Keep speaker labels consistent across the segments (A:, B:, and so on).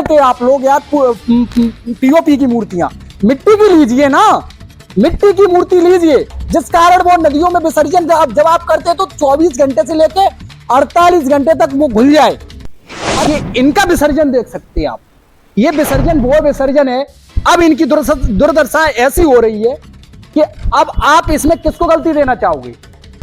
A: लेते आप लोग यार पीओपी की मूर्तियां? मिट्टी की लीजिए ना, मिट्टी की मूर्ति लीजिए, जिस कारण वो नदियों में विसर्जन जब आप करते हैं तो 24 घंटे से लेके 48 घंटे तक वो घुल जाए। ये इनका विसर्जन देख सकते हैं आप, ये विसर्जन वो विसर्जन है। अब इनकी दुर्दशा ऐसी हो रही है कि अब आप इसमें किसको गलती देना चाहोगे?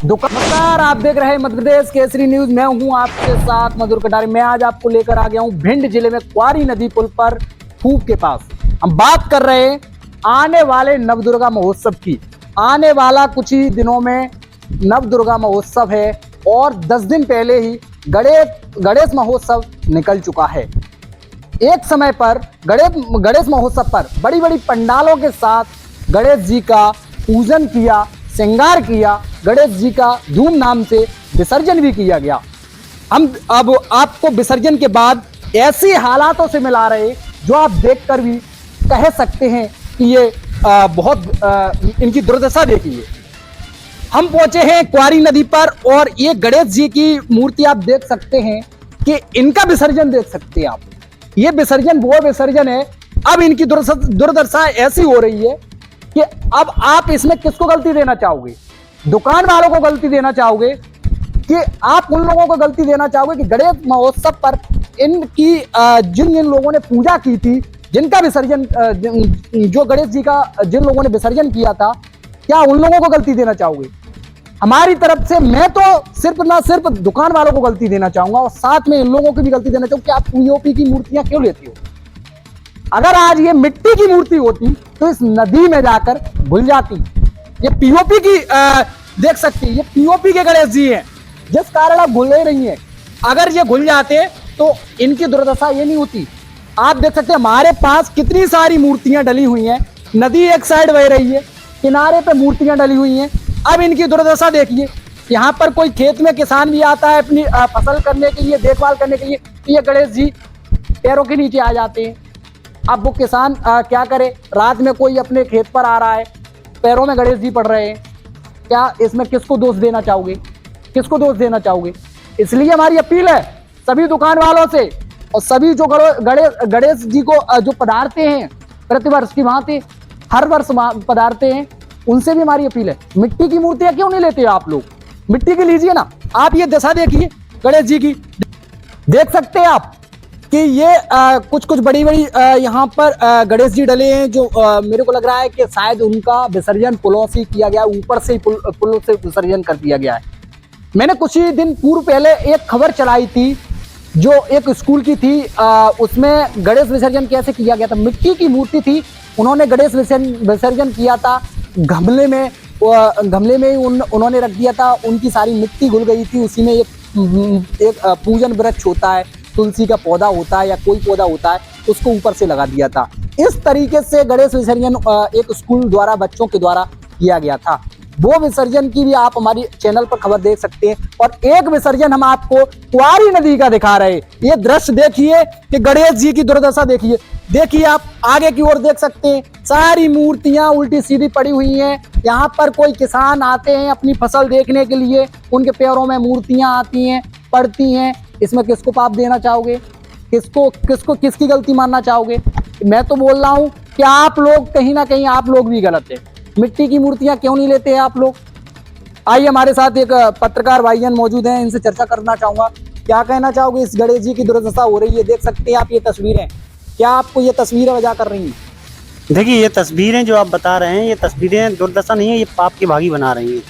A: दुकानदार, आप देख रहे हैं मध्य प्रदेश केसरी न्यूज, मैं हूं आपके साथ मधुर कटारी। मैं आज आपको लेकर आ गया हूं भिंड जिले में क्वारी नदी पुल पर फूफ के पास। हम बात कर रहे हैं आने वाले नवदुर्गा महोत्सव की। आने वाला कुछ ही दिनों में नवदुर्गा महोत्सव है और 10 दिन पहले ही गणेश महोत्सव निकल चुका है। एक समय पर गणेश महोत्सव पर बड़ी बड़ी पंडालों के साथ गणेश जी का पूजन किया, श्रृंगार किया, गणेश जी का धूमधाम से विसर्जन भी किया गया। हम अब आपको विसर्जन के बाद ऐसे हालातों से मिला रहे जो आप देखकर भी कह सकते हैं कि ये बहुत इनकी दुर्दशा देखिए। हम पहुंचे हैं क्वारी नदी पर और ये गणेश जी की मूर्ति आप देख सकते हैं कि इनका विसर्जन देख सकते हैं आप। ये विसर्जन वो विसर्जन है। अब इनकी दुर्दशा ऐसी हो रही है कि अब आप इसमें किसको गलती देना चाहोगे? दुकान वालों को गलती देना चाहोगे कि आप उन लोगों को गलती देना चाहोगे कि गणेश महोत्सव पर इनकी जिन लोगों ने पूजा की थी, जिनका विसर्जन जो गणेश जी का जिन लोगों ने विसर्जन किया था, क्या उन लोगों को गलती देना चाहोगे? हमारी तरफ से मैं तो सिर्फ दुकान वालों को गलती देना चाहूंगा और साथ में इन लोगों को भी गलती देना चाहूंगा कि आप पीओपी की मूर्तियां क्यों लेती हो? अगर आज ये मिट्टी की मूर्ति होती तो इस नदी में जाकर घुल जाती। ये पीओपी की देख सकती है, ये पीओपी के गणेश जी हैं जिस कारण आप घुल नहीं रही हैं। अगर ये घुल जाते तो इनकी दुर्दशा ये नहीं होती। आप देख सकते हैं हमारे पास कितनी सारी मूर्तियां डली हुई हैं, नदी एक साइड बह रही है, किनारे पे मूर्तियां डली हुई हैं। अब इनकी दुर्दशा देखिए, यहाँ पर कोई खेत में किसान भी आता है अपनी फसल करने के लिए, देखभाल करने के लिए, तो ये गणेश जी पैरों के नीचे आ जाते हैं। अब वो किसान क्या करे? रात में कोई अपने खेत पर आ रहा है, पैरों में गणेश जी पड़ रहे हैं, क्या इसमें किसको दोष देना चाहोगे? किसको दोष देना चाहोगे? इसलिए हमारी अपील है सभी दुकान वालों से और सभी जो गणेश जी को जो पधारते हैं प्रतिवर्ष की भांति हर वर्ष पधारते हैं, उनसे भी हमारी अपील है, मिट्टी की मूर्तियां क्यों नहीं लेते आप लोग? मिट्टी की लीजिए ना। आप ये दशा देखिए गणेश जी की, देख सकते हैं आप कि ये कुछ बड़ी यहाँ पर गणेश जी डले हैं जो मेरे को लग रहा है कि शायद उनका विसर्जन पुलों से किया गया, ऊपर से पुलों से विसर्जन कर दिया गया है। मैंने कुछ ही दिन पूर्व पहले एक खबर चलाई थी जो एक स्कूल की थी, उसमें गणेश विसर्जन कैसे किया गया था। मिट्टी की मूर्ति थी, उन्होंने गणेश विसर्जन किया था गमले में ही उन्होंने रख दिया था। उनकी सारी मिट्टी घुल गई थी। उसी में एक पूजन वृक्ष होता है, तुलसी का पौधा होता है या कोई पौधा होता है, उसको ऊपर से लगा दिया था। इस तरीके से गणेश विसर्जन एक स्कूल द्वारा बच्चों के द्वारा किया गया था। वो विसर्जन की भी आप हमारी चैनल पर खबर देख सकते हैं। और एक विसर्जन हम आपको क्वारी नदी का दिखा रहे हैं। ये दृश्य देखिए कि गणेश जी की दुर्दशा देखिए आप आगे की ओर देख सकते हैं, सारी मूर्तियां उल्टी सीधी पड़ी हुई हैं। यहाँ पर कोई किसान आते हैं अपनी फसल देखने के लिए, उनके पैरों में मूर्तियां आती हैं, पड़ती हैं। इसमें किसको पाप देना चाहोगे? किसकी गलती मानना चाहोगे? मैं तो बोल रहा हूं कि आप लोग कहीं ना कहीं आप लोग भी गलत है। मिट्टी की मूर्तियां क्यों नहीं लेते हैं आप लोग? आइए, हमारे साथ एक पत्रकार भाईजान मौजूद हैं, इनसे चर्चा करना चाहूंगा। क्या कहना चाहोगे? इस गणेश जी की दुर्दशा हो रही है, देख सकते हैं आप ये तस्वीरें, क्या आपको ये तस्वीरें वजह कर रही हैं?
B: देखिए, ये तस्वीरें जो आप बता रहे हैं, ये तस्वीरें दुर्दशा नहीं है, ये पाप की भागी बना रही हैं।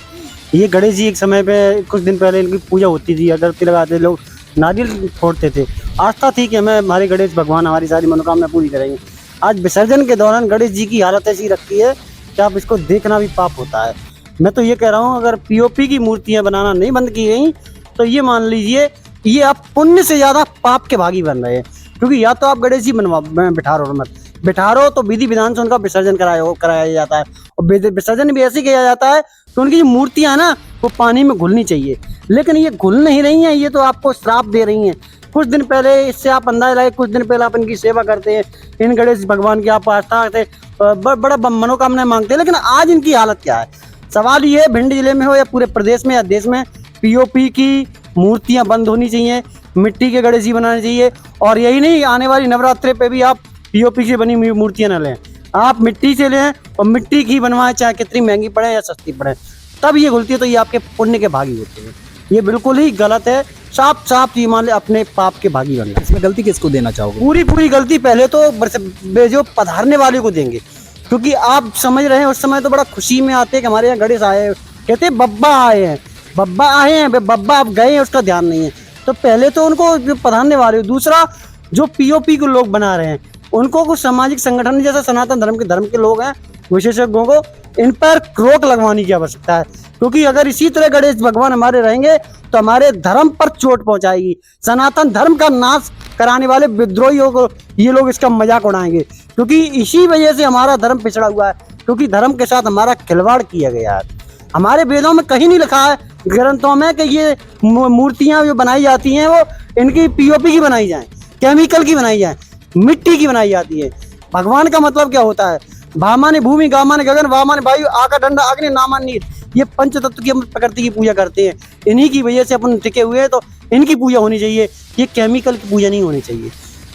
B: ये गणेश जी एक समय पे कुछ दिन पहले इनकी पूजा होती थी, अगरबत्ती लगाते लोग, नारियल फोड़ते थे, आस्था थी कि हमें हमारे गणेश भगवान हमारी सारी मनोकामना पूरी करेंगे। आज विसर्जन के दौरान गणेश जी की हालत ऐसी रखती है कि आप इसको देखना भी पाप होता है। मैं तो ये कह रहा हूँ, अगर पीओपी की मूर्तियाँ बनाना नहीं बंद की गई तो ये मान लीजिए ये आप पुण्य से ज़्यादा पाप के भागी बन रहे हैं। क्योंकि या तो आप गणेश जी बिठा रहो तो विधि विधान से उनका विसर्जन कराया जाता है, और विसर्जन भी ऐसे किया जाता है कि उनकी जो मूर्तियां ना वो पानी में घुलनी चाहिए, लेकिन ये घुल नहीं रही हैं। ये तो आपको श्राप दे रही हैं। कुछ दिन पहले इससे आप अंदाजा लगाए, कुछ दिन पहले आप इनकी सेवा करते हैं, इन गणेश भगवान की आप आस्था से बड़ा मनोकामना मांगते हैं, लेकिन आज इनकी हालत क्या है? सवाल ये भिंड जिले में हो या पूरे प्रदेश में या देश में, पीओपी की मूर्तियां बंद होनी चाहिए। मिट्टी के गणेश जी बनाने चाहिए। और यही नहीं, आने वाली नवरात्रि पे भी आप पीओपी से बनी मूर्तियां न लें, आप मिट्टी से लें और मिट्टी की बनवाएं, चाहे कितनी महंगी पड़े या सस्ती पड़े, तब ये खुलती है तो ये आपके पुण्य के भागी होते हैं। ये बिल्कुल ही गलत है, साफ साफ ये मान ले अपने पाप के भागी बनना।
A: इसमें गलती किसको देना चाहोगे?
B: पूरी गलती पहले तो जो पधारने वाले को देंगे, क्योंकि आप समझ रहे हैं उस समय तो बड़ा खुशी में आते हैं कि हमारे यहाँ गणेश आए हैं, कहते हैं बब्बा आए हैं, बब्बा आए हैं, बब्बा आप गए हैं उसका ध्यान नहीं है। तो पहले तो उनको जो पधारने वाले, दूसरा जो पीओपी को लोग बना रहे हैं उनको कुछ सामाजिक संगठन जैसे सनातन धर्म के लोग हैं, विशेषज्ञों को इन पर रोक लगवाने की आवश्यकता है। क्योंकि अगर इसी तरह गणेश भगवान हमारे रहेंगे तो हमारे धर्म पर चोट पहुंचाएगी। सनातन धर्म का नाश कराने वाले विद्रोहियों को ये लोग इसका मजाक उड़ाएंगे, क्योंकि इसी वजह से हमारा धर्म पिछड़ा हुआ है, क्योंकि धर्म के साथ हमारा खिलवाड़ किया गया है। हमारे वेदों में कहीं नहीं लिखा है, ग्रंथों में, कि ये मूर्तियां जो बनाई जाती हैं वो इनकी पीओपी की बनाई जाए, केमिकल की बनाई जाए, मिट्टी की बनाई जाती है। भगवान का मतलब क्या होता है? भामाने भूमि, गामाने गगन, वामाने वायु, आका दंड अग्नि, नामान नीर, ये पंच तत्व की हम प्रकृति की पूजा करते हैं। इन्हीं की वजह से अपन टिके हुए हैं, तो इनकी पूजा होनी चाहिए, ये केमिकल की पूजा नहीं होनी चाहिए।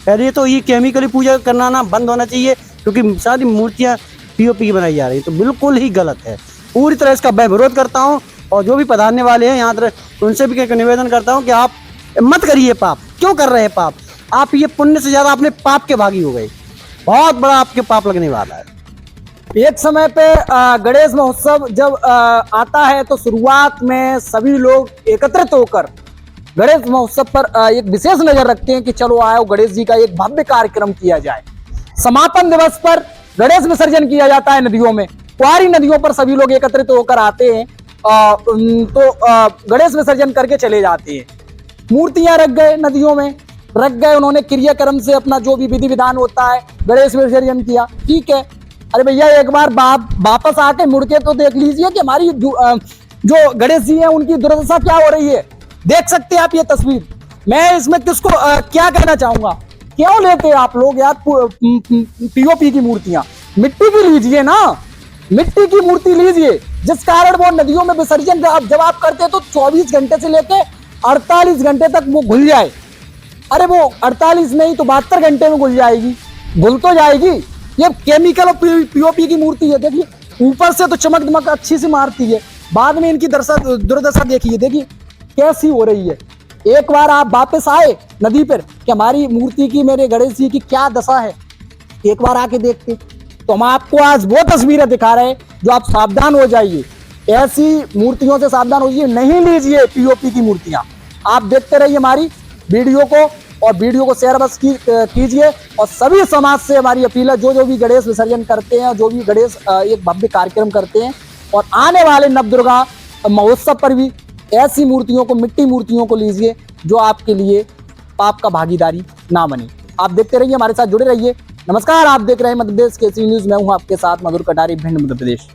B: पहले तो ये केमिकली पूजा करना ना बंद होना चाहिए, क्योंकि सारी मूर्तियाँ पीओपी की बनाई जा रही है, तो बिल्कुल ही गलत है। पूरी तरह इसका मैं विरोध करता हूँ, और जो भी पधारने वाले हैं यहाँ उनसे भी निवेदन करता हूँ कि आप मत करिए पाप। क्यों कर रहे हैं पाप? आप ये पुण्य से ज्यादा अपने पाप के भागी हो गए, बहुत बड़ा आपके पाप लगने वाला है।
A: एक समय पे गणेश महोत्सव जब आता है तो शुरुआत में सभी लोग एकत्रित होकर गणेश महोत्सव पर एक विशेष नजर रखते हैं कि चलो आओ गणेश जी का एक भव्य कार्यक्रम किया जाए। समापन दिवस पर गणेश विसर्जन किया जाता है नदियों में, कुआरी नदियों पर सभी लोग एकत्रित होकर आते हैं, तो गणेश विसर्जन करके चले जाते हैं। मूर्तियां रख गए नदियों में, रख गए, उन्होंने क्रियाक्रम से अपना जो भी विधि विधान होता है गणेश विसर्जन किया, ठीक है। अरे भैया एक बार वापस आके मुड़ के तो देख लीजिए कि हमारी जो गणेश जी हैं उनकी दुर्दशा क्या हो रही है। देख सकते हैं आप ये तस्वीर। मैं इसमें किसको क्या कहना चाहूंगा, क्यों लेते हैं आप लोग यार पीओपी की मूर्तियां? मिट्टी की लीजिए ना, मिट्टी की मूर्ति लीजिए, जिस कारण वो नदियों में विसर्जन जब आप करते हैं तो 24 घंटे से लेके 48 घंटे तक वो घुल जाए। अरे वो 48 नहीं तो 72 घंटे में घुल जाएगी, घुल तो जाएगी। ये केमिकल और पीओपी की मूर्ति है, देखिए ऊपर से तो चमक दमक अच्छी सी मारती है, बाद में इनकी दुर्दशा देखिए, देखिए कैसी हो रही है। एक बार आप वापस आए नदी पर कि हमारी मूर्ति की, मेरे गणेश जी की क्या दशा है, एक बार आके देखते। तो हम आपको आज वो तस्वीरें दिखा रहे हैं जो आप सावधान हो जाइए, ऐसी मूर्तियों से सावधान हो जाइए, नहीं लीजिए पीओपी की मूर्तियां। आप देखते रहिए हमारी वीडियो को, और वीडियो को शेयर बस कीजिए। और सभी समाज से हमारी अपील है, जो भी गणेश विसर्जन करते हैं, जो भी गणेश एक भव्य कार्यक्रम करते हैं, और आने वाले नवदुर्गा महोत्सव पर भी ऐसी मूर्तियों को, मिट्टी मूर्तियों को लीजिए जो आपके लिए पाप का भागीदारी ना बने। आप देखते रहिए, हमारे साथ जुड़े रहिए। नमस्कार, आप देख रहे हैं मध्य प्रदेश केसरी न्यूज। मैं हूं आपके साथ मधुर कटारी, भिंड, मध्य प्रदेश।